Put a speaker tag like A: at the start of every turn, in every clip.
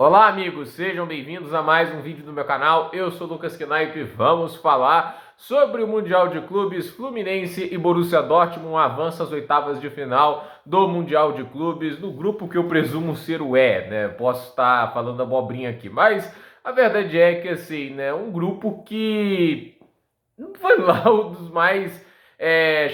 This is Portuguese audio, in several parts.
A: Olá, amigos, sejam bem-vindos a mais um vídeo do meu canal. Eu sou Lucas Knaip e vamos falar sobre o Mundial de Clubes. Fluminense e Borussia Dortmund avançam às oitavas de final do Mundial de Clubes, no grupo que eu presumo ser o E, né? Posso estar falando abobrinha aqui, mas a verdade é que, assim, né, um grupo que não foi lá um dos mais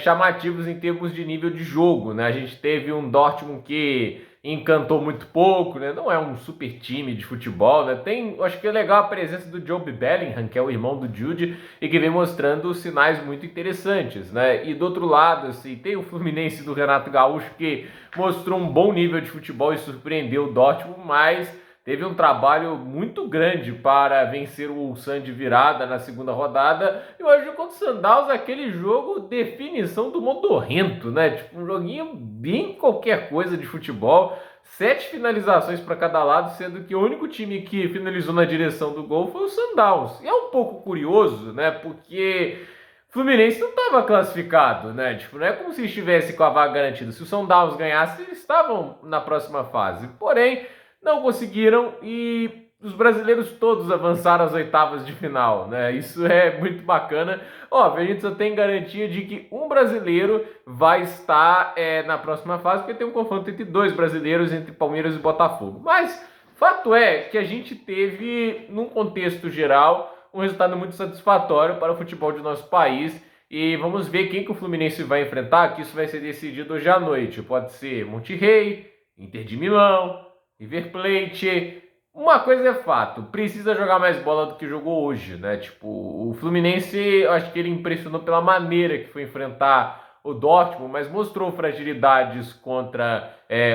A: chamativos em termos de nível de jogo, né? A gente teve um Dortmund que encantou muito pouco, né? Não é um super time de futebol, né? Acho que é legal a presença do Jobe Bellingham, que é o irmão do Jude, e que vem mostrando sinais muito interessantes, né? E do outro lado, assim, tem o Fluminense do Renato Gaúcho, que mostrou um bom nível de futebol e surpreendeu o Dortmund, mas teve um trabalho muito grande para vencer o Ulsan de virada na segunda rodada. E hoje contra o Sandals, aquele jogo definição do modorrento, né? Tipo, um joguinho bem qualquer coisa de futebol. 7 finalizações para cada lado, sendo que o único time que finalizou na direção do gol foi o Sandals. E é um pouco curioso, né? Porque o Fluminense não estava classificado, né? Tipo, não é como se estivesse com a vaga garantida. Se o Sandals ganhasse, eles estavam na próxima fase. Porém, não conseguiram e os brasileiros todos avançaram às oitavas de final, né? Isso é muito bacana. Óbvio, a gente só tem garantia de que um brasileiro vai estar na próxima fase, porque tem um confronto entre dois brasileiros, entre Palmeiras e Botafogo. Mas fato é que a gente teve, num contexto geral, um resultado muito satisfatório para o futebol de nosso país. E vamos ver quem que o Fluminense vai enfrentar, que isso vai ser decidido hoje à noite. Pode ser Monterrey, Inter de Milão, River Plate. Uma coisa é fato, precisa jogar mais bola do que jogou hoje, né? Tipo, o Fluminense, eu acho que ele impressionou pela maneira que foi enfrentar o Dortmund, mas mostrou fragilidades contra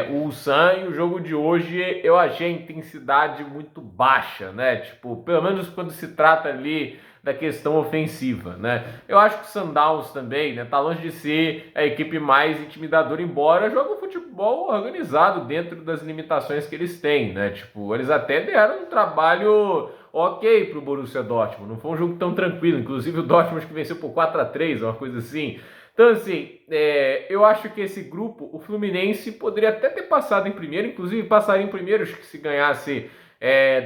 A: o Ulsan, e o jogo de hoje eu achei a intensidade muito baixa, né? Tipo, pelo menos quando se trata ali da questão ofensiva, né? Eu acho que o Sundowns também, né, tá longe de ser a equipe mais intimidadora, embora jogue um futebol organizado dentro das limitações que eles têm, né? Tipo, eles até deram um trabalho ok pro Borussia Dortmund, não foi um jogo tão tranquilo, inclusive o Dortmund que venceu por 4-3, uma coisa assim. Então, assim, eu acho que esse grupo, o Fluminense poderia até ter passado em primeiro, inclusive passaria em primeiro, acho que se ganhasse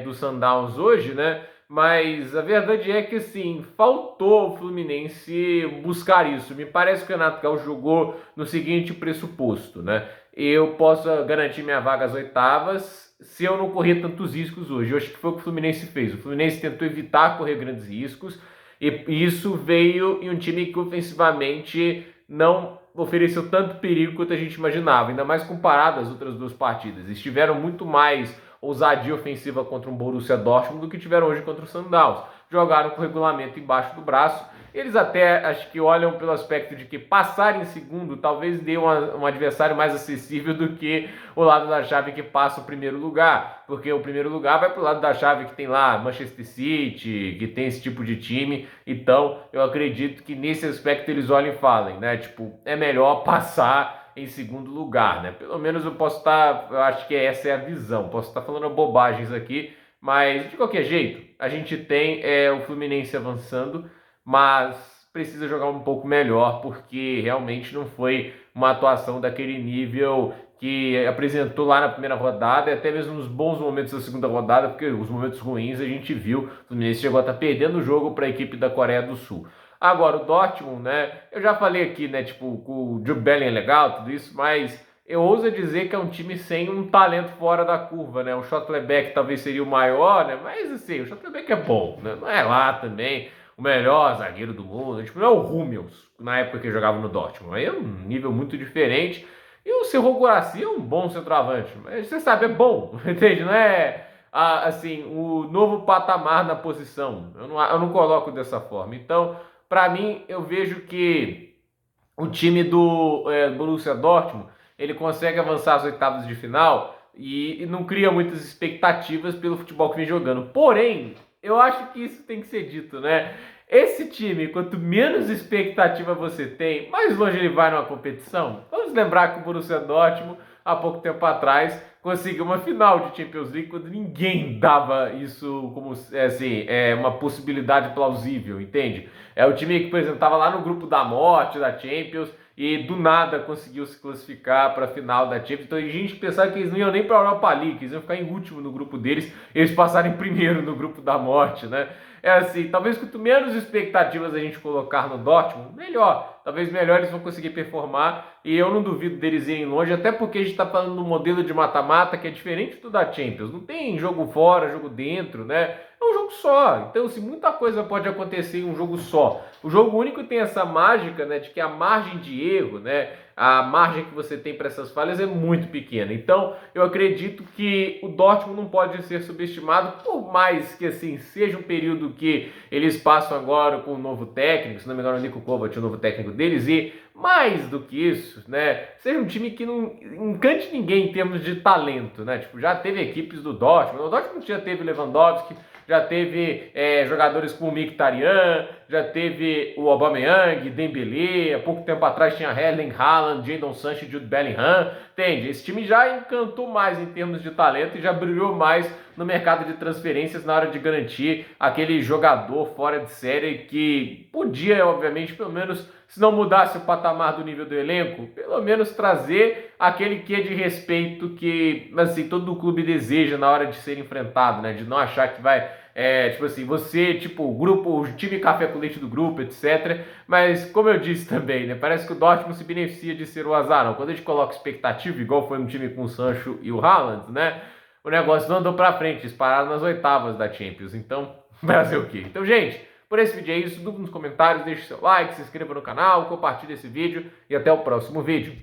A: do Sundowns hoje, né? Mas a verdade é que, assim, faltou o Fluminense buscar isso. Me parece que o Renato Gaúcho jogou no seguinte pressuposto, né? Eu posso garantir minha vaga às oitavas se eu não correr tantos riscos hoje. Eu acho que foi o que o Fluminense fez. O Fluminense tentou evitar correr grandes riscos e isso veio em um time que ofensivamente não ofereceu tanto perigo quanto a gente imaginava, ainda mais comparado às outras duas partidas. Estiveram muito mais ousadia ofensiva contra um Borussia Dortmund do que tiveram hoje contra o Sundowns. Jogaram com o regulamento embaixo do braço. Eles até acho que olham pelo aspecto de que passar em segundo talvez dê um adversário mais acessível do que o lado da chave que passa o primeiro lugar, porque o primeiro lugar vai para o lado da chave que tem lá Manchester City, que tem esse tipo de time. Então eu acredito que nesse aspecto eles olhem e falem, né? Tipo, é melhor passar em segundo lugar, né? Pelo menos eu acho que essa é a visão. Posso estar falando bobagens aqui, mas de qualquer jeito, a gente tem o Fluminense avançando, mas precisa jogar um pouco melhor, porque realmente não foi uma atuação daquele nível que apresentou lá na primeira rodada, e até mesmo nos bons momentos da segunda rodada, porque os momentos ruins a gente viu, o Fluminense chegou a estar perdendo o jogo para a equipe da Coreia do Sul. Agora, o Dortmund, né? Eu já falei aqui, né? Tipo, o Jude Bellingham é legal, tudo isso, mas eu ouso dizer que é um time sem um talento fora da curva, né? O Schlotterbeck talvez seria o maior, né? Mas assim, o Schlotterbeck é bom, né? Não é lá também o melhor zagueiro do mundo. Tipo, não é o Hummels, na época que jogava no Dortmund. Aí é um nível muito diferente. E o Serhou Guirassy é um bom centroavante, mas você sabe, é bom, entende? Não é assim, o novo patamar na posição. Eu não coloco dessa forma. Então, para mim, eu vejo que o time do Borussia Dortmund ele consegue avançar às oitavas de final e não cria muitas expectativas pelo futebol que vem jogando. Porém, eu acho que isso tem que ser dito, né? Esse time, quanto menos expectativa você tem, mais longe ele vai numa competição. Vamos lembrar que o Borussia Dortmund, há pouco tempo atrás, conseguiu uma final de Champions League quando ninguém dava isso como assim, uma possibilidade plausível, entende? É o time que, por exemplo, estava lá no grupo da morte da Champions e do nada conseguiu se classificar para a final da Champions. Então a gente pensava que eles não iam nem para a Europa League, que eles iam ficar em último no grupo deles, eles passarem primeiro no grupo da morte, né? É assim, talvez quanto menos expectativas a gente colocar no Dortmund, melhor. Talvez melhor eles vão conseguir performar e eu não duvido deles irem longe, até porque a gente está falando de um modelo de mata-mata que é diferente do da Champions. Não tem jogo fora, jogo dentro, né? É um jogo só. Então, assim, muita coisa pode acontecer em um jogo só. O jogo único tem essa mágica, né, de que a margem de erro, né, a margem que você tem para essas falhas é muito pequena. Então, eu acredito que o Dortmund não pode ser subestimado, por mais que assim seja um período que eles passam agora com um novo técnico, se não me engano, o Nico Kovac, o novo técnico deles, e mais do que isso, né, seja um time que não encante ninguém em termos de talento, né? Tipo, já teve equipes do Dortmund, o Dortmund já teve Lewandowski, já teve jogadores como o Mkhitaryan, já teve o Aubameyang, Dembélé, há pouco tempo atrás tinha Erling Haaland, Jadon Sancho e Jude Bellingham, entende? Esse time já encantou mais em termos de talento e já brilhou mais no mercado de transferências na hora de garantir aquele jogador fora de série que podia, obviamente, pelo menos, se não mudasse o patamar do nível do elenco, pelo menos trazer aquele quê de respeito que, assim, todo clube deseja na hora de ser enfrentado, né? De não achar que vai, tipo assim, você, tipo, o grupo, o time café com leite do grupo, etc. Mas, como eu disse também, né? Parece que o Dortmund se beneficia de ser o azarão. Quando a gente coloca expectativa, igual foi no time com o Sancho e o Haaland, né? O negócio não andou pra frente, eles pararam nas oitavas da Champions. Então, vai fazer o quê? Então, gente, por esse vídeo é isso. Dúvida nos comentários, deixe seu like, se inscreva no canal, compartilhe esse vídeo e até o próximo vídeo.